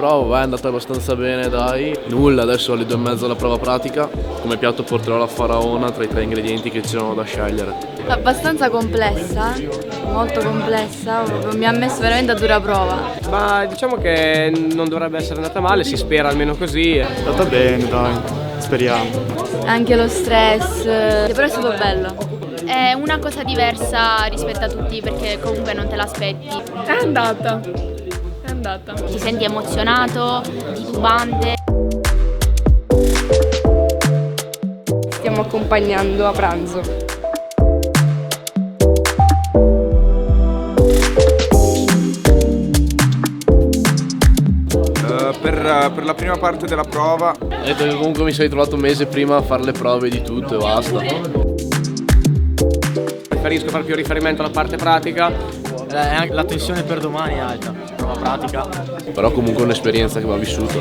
prova, è andata abbastanza bene, dai. Nulla, adesso alle 2:30 la prova pratica. Come piatto porterò la faraona tra i 3 ingredienti che c'erano da scegliere. Abbastanza complessa, molto complessa, mi ha messo veramente a dura prova. Ma diciamo che non dovrebbe essere andata male, si spera almeno così. È andata bene, dai, speriamo. Anche lo stress, però è stato bello. È una cosa diversa rispetto a tutti perché comunque non te l'aspetti. È andata. Ti senti emozionato, titubante. Stiamo accompagnando a pranzo. Per la prima parte della prova Ho detto che comunque mi sei trovato un mese prima a fare le prove di tutto e basta. Preferisco fare più riferimento alla parte pratica. La tensione per domani è alta, prova pratica. Però comunque è un'esperienza che va vissuta.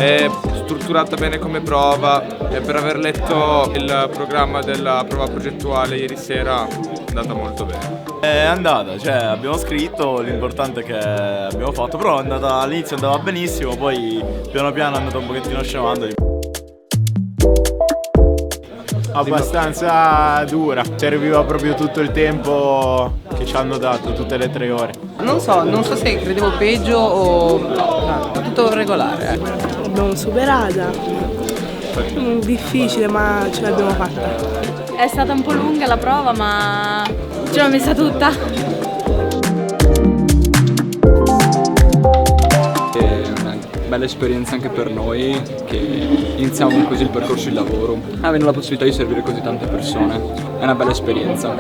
è strutturata bene come prova e per aver letto il programma della prova progettuale ieri sera è andata molto bene. È andata, cioè abbiamo scritto, l'importante è che abbiamo fatto, però all'inizio andava benissimo, poi piano piano è andato un pochettino scemando. Abbastanza dura, serviva proprio tutto il tempo che ci hanno dato, tutte le 3 ore. Non so se credevo peggio o tutto regolare. L'abbiamo superata, difficile ma ce l'abbiamo fatta. È stata un po' lunga la prova ma ce l'ho messa tutta. Bella esperienza anche per noi che iniziamo così il percorso di lavoro, avendo la possibilità di servire così tante persone, è una bella esperienza.